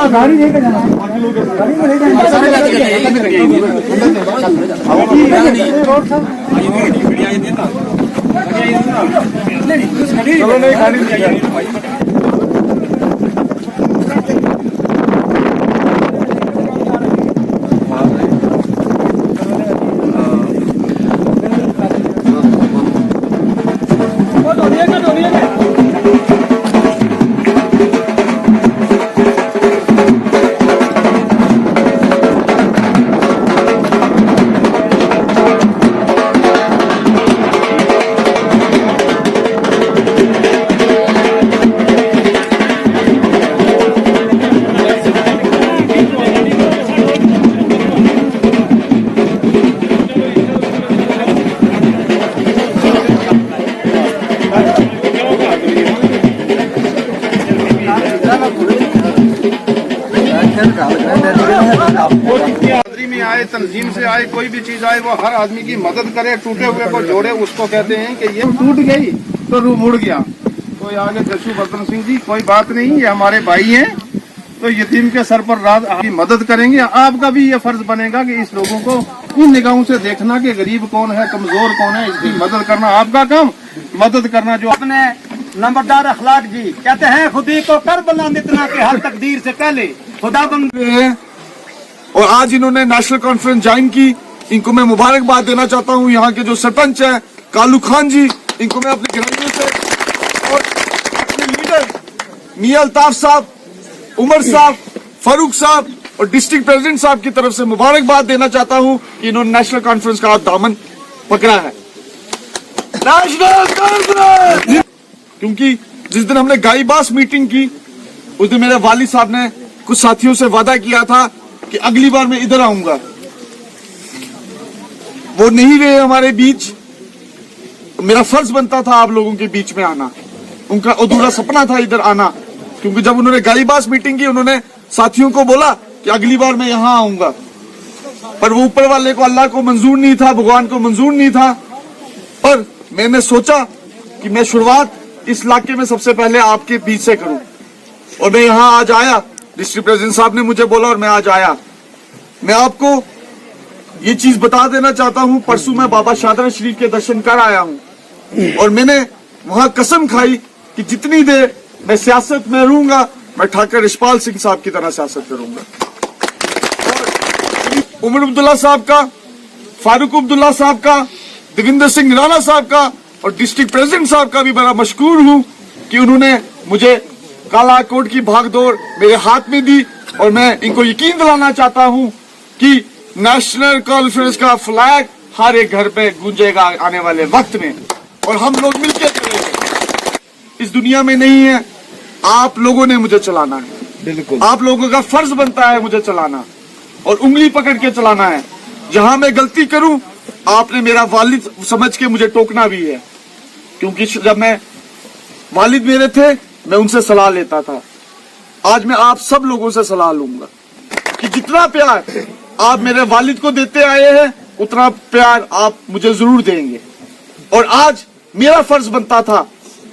गाड़ी लेके जाना, गाड़ी में ले चलो नहीं गाड़ी में आए, तंजीम से आए, कोई भी चीज आए, वो हर आदमी की मदद करे, टूटे हुए को जोड़े, उसको कहते हैं कि ये टूट गई तो रूह मुड़ गया। कोई आगे जशु बदन सिंह जी, कोई बात नहीं, ये हमारे भाई हैं, तो यतीम के सर पर रात आपकी मदद करेंगे। आपका भी ये फर्ज बनेगा कि इस लोगों को इन निगाहों से देखना कि गरीब कौन है, कमजोर कौन है, इसकी मदद करना आपका काम, मदद करना जो अपने नंबरदार अखलाक जी कहते हैं खुदी को कर बुलंद इतना कि हर तकदीर से पहले खुदा बन हैं। और आज इन्होंने नेशनल कॉन्फ्रेंस ज्वाइन की, इनको मैं मुबारकबाद देना चाहता हूं। यहाँ के जो सरपंच हैं कालू खान जी, इनको मैं अपने ग्रामीणों से और अपने लीडर मियां अल्ताफ साहब, उमर साहब, फारूक साहब और डिस्ट्रिक्ट प्रेसिडेंट साहब की तरफ से मुबारकबाद देना चाहता हूं कि इन्होंने नेशनल कॉन्फ्रेंस का दामन पकड़ा है। नेशनल कॉन्फ्रेंस, क्योंकि जिस दिन हमने गाईबास मीटिंग की उस दिन मेरे वालिद साहब ने कुछ साथियों से वादा किया था कि अगली बार मैं इधर आऊंगा। वो नहीं रहे हमारे बीच, मेरा फर्ज बनता था आप लोगों के बीच में आना, उनका अधूरा सपना था इधर आना, क्योंकि जब उन्होंने गालीबास मीटिंग की उन्होंने साथियों को बोला कि अगली बार मैं यहां आऊंगा, पर वो ऊपर वाले को, अल्लाह को मंजूर नहीं था, भगवान को मंजूर नहीं था। पर मैंने सोचा कि मैं शुरुआत इस इलाके में सबसे पहले आपके बीच से करूं, और मैं यहां आज आया। डिस्ट्रिक्ट प्रेसिडेंट साहब ने मुझे बोला और मैं आज आया। मैं आपको ये चीज बता देना चाहता हूं, परसों मैं बाबा शादरा शरीफ के दर्शन कर आया हूं और मैंने वहां कसम खाई कि जितनी देर मैं सियासत में रहूंगा मैं ठाकर यशपाल सिंह साहब की तरह सियासत करूंगा। और उमर अब्दुल्ला साहब का, फारूक अब्दुल्ला साहब का, देवेंद्र सिंह राणा साहब का और डिस्ट्रिक्ट प्रेसिडेंट साहब का भी बड़ा मशकूर हूं कि उन्होंने मुझे काला कोट की भागदौड़ मेरे हाथ में दी, और मैं इनको यकीन दिलाना चाहता हूं कि नेशनल कॉन्फ्रेंस का फ्लैग हर एक घर पे गूंजेगा आने वाले वक्त में, और हम लोग मिलकर चलेंगे। इस दुनिया में नहीं है, आप लोगों ने मुझे चलाना है, बिल्कुल आप लोगों का फर्ज बनता है मुझे चलाना, और उंगली पकड़ के चलाना है। जहां मैं गलती करूं आपने मेरा वालिद समझ के मुझे टोकना भी है, क्योंकि जब मैं वालिद मेरे थे मैं उनसे सलाह लेता था। आज मैं आप सब लोगों से सलाह लूंगा कि जितना प्यार आप मेरे वालिद को देते आए हैं उतना प्यार आप मुझे जरूर देंगे। और आज मेरा फर्ज बनता था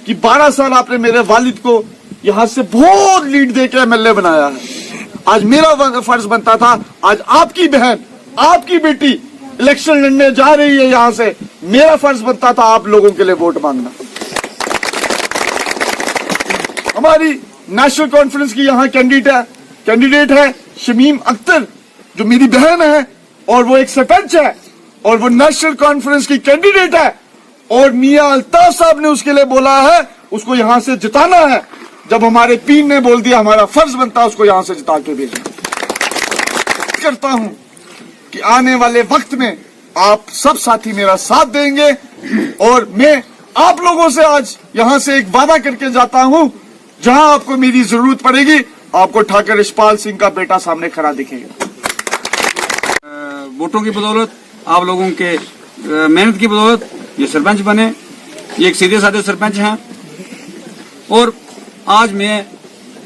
कि 12 साल आपने मेरे वालिद को यहां से बहुत लीड देकर एमएलए बनाया है। आज मेरा फर्ज बनता था, आज आपकी बहन, आपकी बेटी इलेक्शन लड़ने जा रही है यहां से, मेरा फर्ज बनता था आप लोगों के लिए वोट मांगना। हमारी नेशनल कॉन्फ्रेंस की यहाँ कैंडिडेट है शमीम अख्तर, जो मेरी बहन है और वो एक सरपंच है और वो नेशनल कॉन्फ्रेंस की कैंडिडेट है, और मियां अल्ताफ साहब ने उसके लिए बोला है उसको यहां से जिताना है। जब हमारे पीर ने बोल दिया हमारा फर्ज बनता है उसको यहां से जिता के भेजना। करता हूं कि आने वाले वक्त में आप सब साथी मेरा साथ देंगे, और मैं आप लोगों से आज यहां से एक वादा करके जाता हूं, जहां आपको मेरी जरूरत पड़ेगी आपको ठाकर यशपाल सिंह का बेटा सामने खड़ा दिखेगा। वोटों की बदौलत, आप लोगों के मेहनत की बदौलत ये सरपंच बने। ये एक सीधे साधे सरपंच हैं, और आज मैं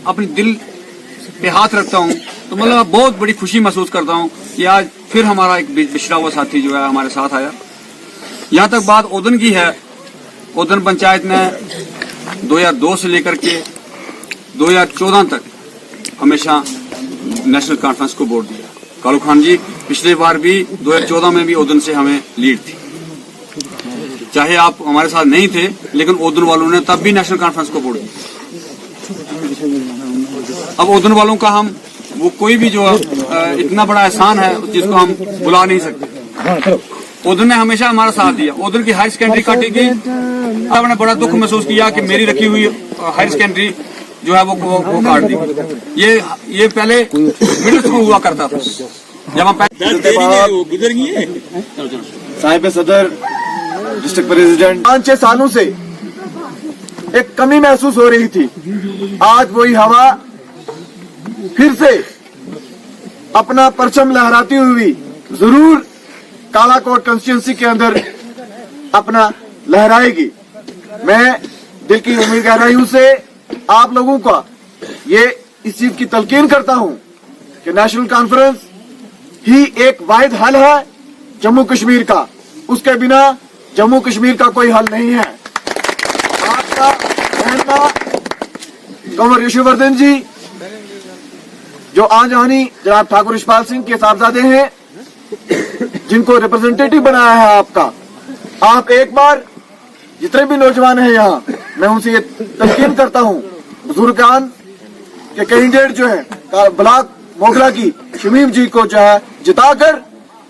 अपनी दिल पे हाथ रखता हूं तो मतलब बहुत बड़ी खुशी महसूस करता हूं कि आज फिर हमारा एक बिछड़ा हुआ साथी जो है हमारे साथ आया। यहाँ तक बात ओदन की है, ओदन पंचायत में 2002 से लेकर के 2014 तक हमेशा नेशनल कॉन्फ्रेंस को वोट दिया। कालू खान जी पिछले बार भी 2014 में भी ओदन से हमें लीड थी, चाहे आप हमारे साथ नहीं थे, लेकिन ओदन वालों ने तब भी नेशनल कॉन्फ्रेंस को वोट दिया। अब ओदन वालों का हम वो कोई भी जो इतना बड़ा एहसान है जिसको हम बुला नहीं सकते। ओदन ने हमेशा हमारा साथ दिया। ओदन की हायर सेकेंडरी काटी गई, आपने बड़ा दुख महसूस किया कि मेरी रखी हुई हायर सेकेंडरी जो है वो काट दी। ये पहले मिडिल स्कूल हुआ करता था, जब हम गुजर गए। साहिब सदर डिस्ट्रिक्ट प्रेसिडेंट 5-6 सालों से एक कमी महसूस हो रही थी। आज वही हवा फिर से अपना परचम लहराती हुई जरूर कालाकोट कंस्टिट्यूंसी के अंदर अपना लहराएगी। मैं दिल की उम्मीद गहराइयों से आप लोगों का ये इस चीज की तलकीन करता हूं कि नेशनल कॉन्फ्रेंस ही एक वाहिद हल है जम्मू कश्मीर का। उसके बिना जम्मू कश्मीर का कोई हल नहीं है। आपका रहनुमा कंवर यशोवर्धन जी जो आंजहानी जनाब ठाकुर यशपाल सिंह के साहबजादे हैं, जिनको रिप्रेजेंटेटिव बनाया है आपका, आप एक बार जितने भी नौजवान हैं यहाँ, मैं उनसे ये तलकीन करता हूँ बुजुर्गान के कैंडिडेट जो है ब्लॉक मोगरा की शमीम जी को जो है जिताकर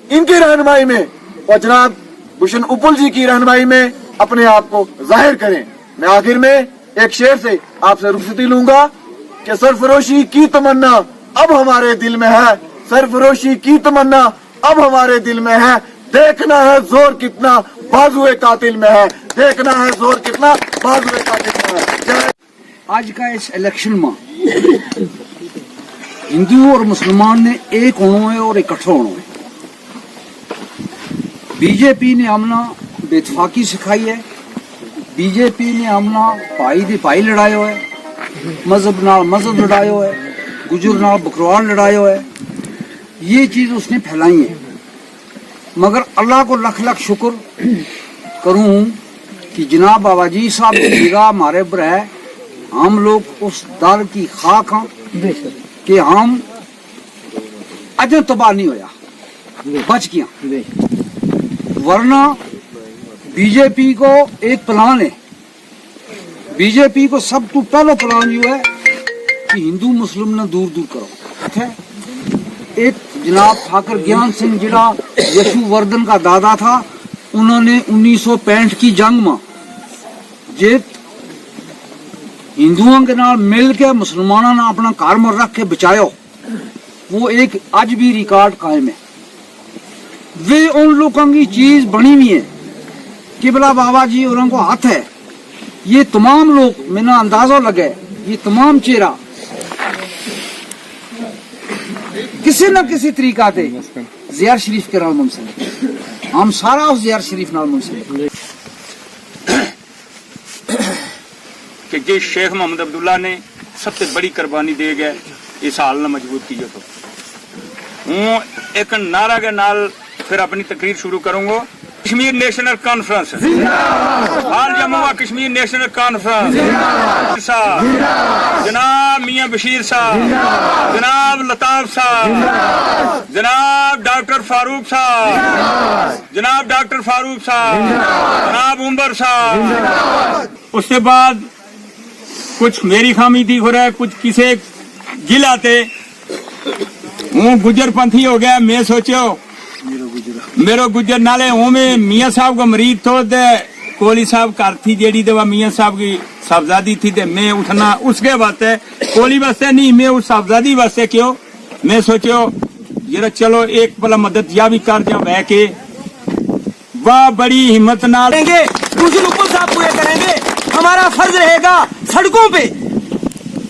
इनकी रहनुमाई में और जनाब भूषण उपुल जी की रहनुमाई में अपने आप को जाहिर करें। मैं आखिर में एक शेर से आपसे रुखसती लूंगा कि सरफरोशी की तमन्ना अब हमारे दिल में है, सरफरोशी की तमन्ना अब हमारे दिल में है, देखना है जोर कितना बाजुए कातिल में है, देखना है जोर कितना बाजुए कातिल में है। आज का इस इलेक्शन में हिंदू और मुसलमान ने एक होना है और इकट्ठा होना है। बीजेपी ने हमला बेतफाकी सिखाई है, बीजेपी ने हमला भाई दे भाई लड़ायो है, मजहब नाल मजहब लड़ायो है, गुजर नाल बकरवाल लड़ायो है। ये चीज उसने फैलाई है। मगर अल्लाह को लख लख शुक्र करूं कि जनाब बाबा जी साहब की निगाह हमारे पर है। हम लोग उस दल की खाक हैं कि हम अजय तबाह नहीं होया, बच गया। वरना बीजेपी को एक प्लान है, बीजेपी को सब तो पहला प्लान जो है कि हिंदू मुस्लिम ने दूर दूर करो। एक जनाब ठाकर ज्ञान सिंह जिला यशुवर्धन का दादा था, उन्होंने 1965 की जंग में जे हिंदुओं के नाल मिल के मुसलमानों ने अपना कार में रख के बचायो, वो एक आज भी रिकॉर्ड कायम है। वे उन लोगों की चीज बनी हुई है, किबला बाबा जी और उनको हाथ है। ये तमाम लोग मैंने अंदाजा लगे, ये तमाम चेहरा किसी न किसी तरीका से ज़ियार शरीफ के नाल मुंसलिक, हम सारा उस ज़ियार शरीफ नाल मुंसलिक। कि जिस शेख मोहम्मद अब्दुल्ला ने सबसे बड़ी कुर्बानी दे गए इस हाल ने मजबूत की। तो हूँ एक नारा के नाल फिर अपनी तकरीर शुरू करूंगा। कश्मीर नेशनल कॉन्फ्रेंस, हाल जम्मू कश्मीर नेशनल कॉन्फ्रेंस साहब, जनाब मियां बशीर साहब, जनाब लताफ साहब, जनाब डॉक्टर फारूक साहब, जनाब डॉक्टर फारूक साहब, जनाब उमर साहब। उसके बाद कुछ मेरी खामी थी हो रहा है, कुछ किसे जिला थे वो गुजर पंथी हो गया। मैं सोचो मेरो गुजर नाले में मियाँ साहब का मरीज थो दे कोहली साहब घर थी जेड़ी दवा मियाँ साहब की साहबजादी थी ते मैं उठना उसके वास्ते, कोहली वास्ते नहीं, मैं उस साहबजादी वास्ते क्यों मैं सोचो जरा चलो एक पला मदद या भी कर जा बह के। वाह बड़ी हिम्मत नाल गुजर साहब पूरे करेंगे। हमारा फर्ज रहेगा सड़कों पे,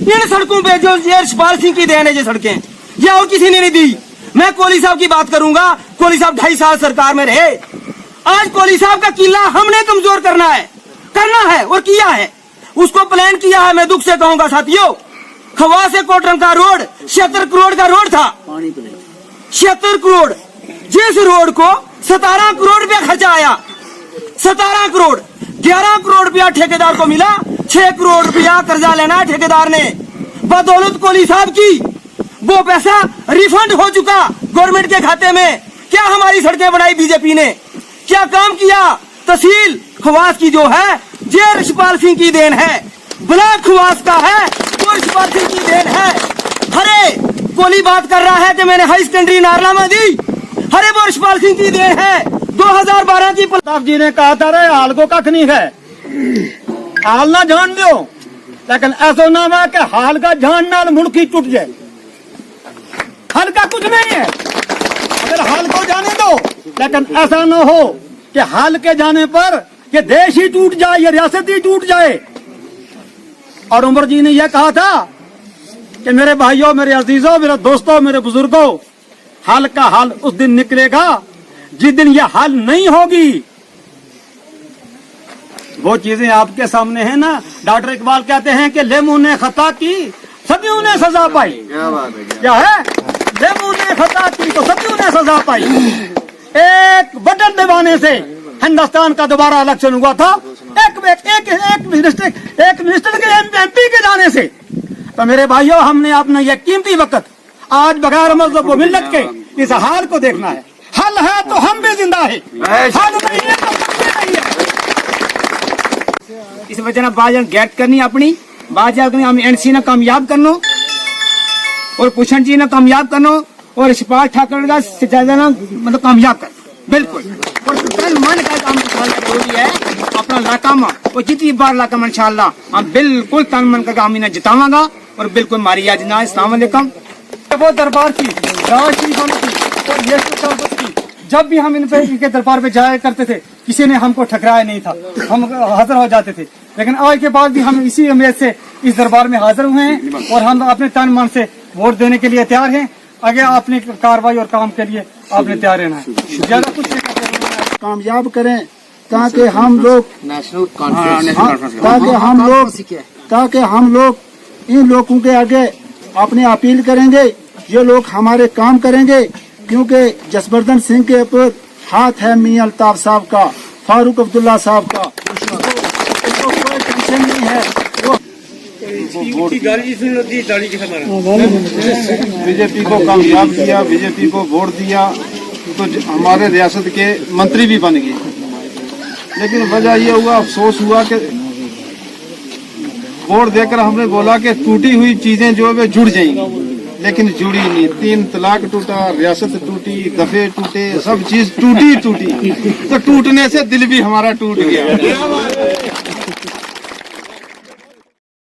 इन सड़कों पे जो यशपाल सिंह की देन है, ये सड़कें ये और किसी ने नहीं दी। मैं कोहली साहब की बात करूंगा। कोहली साहब 2.5 साल सरकार में रहे। आज कोहली साहब का किला हमने कमजोर करना है और किया है, उसको प्लान किया है। मैं दुख से कहूंगा साथियों, खवा से कोटरम का रोड 76 करोड़ का रोड था, 76 करोड़, जिस रोड को 17 करोड़ रुपया खर्चा आया, 17 करोड़, 11 करोड़ रुपया ठेकेदार को मिला, 6 करोड़ रुपया कर्जा लेना ठेकेदार ने। बदौलत कोहली साहब की, वो पैसा रिफंड हो चुका गवर्नमेंट के खाते में। क्या हमारी सड़कें बनाई बीजेपी ने, क्या काम किया? तहसील खवास की जो है ये यशपाल सिंह की देन है, ब्लॉक खवास का है वो यशपाल सिंह की देन है। अरे कोली बात कर रहा है कि मैंने हाई सेकेंडरी नारला में दी, अरे वो यशपाल सिंह की देन है। 2012 की प्रताप जी ने कहा था रे हाल को कख नहीं है, हाल ना जान दो, लेकिन ऐसा ना है कि हाल का जान नाल मुड़की टूट जाए। हाल का कुछ नहीं है, अगर हाल को जाने दो, लेकिन ऐसा ना हो कि हाल के जाने पर कि देश ही टूट जाए या रियासत ही टूट जाए। और उमर जी ने यह कहा था कि मेरे भाइयों, मेरे अजीजों, मेरे दोस्तों, मेरे बुजुर्गों, हाल का हाल उस दिन निकलेगा जिस दिन यह हाल नहीं होगी। वो चीजें आपके सामने है ना। डॉक्टर इकबाल कहते हैं कि लेमू ने खता की सदियों ने सजा पाई। क्या है? लेमू ने खता की तो सदियों ने सजा पाई। एक बटन दबाने से हिंदुस्तान का दोबारा इलेक्शन हुआ था, एक मिनिस्टर के एमपी के जाने से। तो मेरे भाइयों, हमने अपना यह कीमती वक्त आज बगैर मजहब व मिल्लत के इस हाल को देखना है। हल है तो हम भी जिंदा है, हल नहीं है तो हम भी नहीं है। इस वजह बाजार गैट करनी अपनी बाजार करनी, हम एनसी ने कामयाब करनो और भूषण जी ने कामयाब करनो और यशपाल ठाकुर का सिचाई ना मतलब कामयाब कर बिल्कुल। और तन मन का काम जरूरी है अपना इलाका में, और जितनी बार इलाका में इंशाल्लाह हम बिल्कुल तन मन का काम इन्हें जितावागा। और बिल्कुल मारी आज ना अस्सलाम वालेकुम। वो दरबार की राज शरीफ की और ये की, जब भी हम इनके दरबार पे जाया करते थे किसी ने हमको ठकराया नहीं था, हम हाजिर हो जाते थे। लेकिन आज के बाद भी हम इसी उम्मीद से इस दरबार में हाजिर हुए हैं और हम अपने तन मन से वोट देने के लिए तैयार हैं। आगे अपनी कार्रवाई और काम के लिए आपने तैयार रहना है। ज्यादा कुछ कामयाब करें ताकि हम लोग ताकि हम लोग इन लोगों के आगे अपने अपील करेंगे, ये लोग हमारे काम करेंगे, क्योंकि जसवर्धन सिंह के ऊपर हाथ है मियां अल्ताफ साहब का, फारूक अब्दुल्ला साहब का, इसको कोई टेंशन नहीं है। बीजेपी को कामयाब किया, बीजेपी को वोट दिया तो हमारे रियासत के मंत्री भी बन गए। लेकिन वजह ये हुआ, अफसोस हुआ कि वोट देकर हमने बोला कि टूटी हुई चीजें जो है जुड़ जाएंगी, लेकिन जुड़ी नहीं। 3 तलाक टूटा, रियासत टूटी, दफे टूटे, सब चीज टूटी। तो टूटने से दिल भी हमारा टूट गया।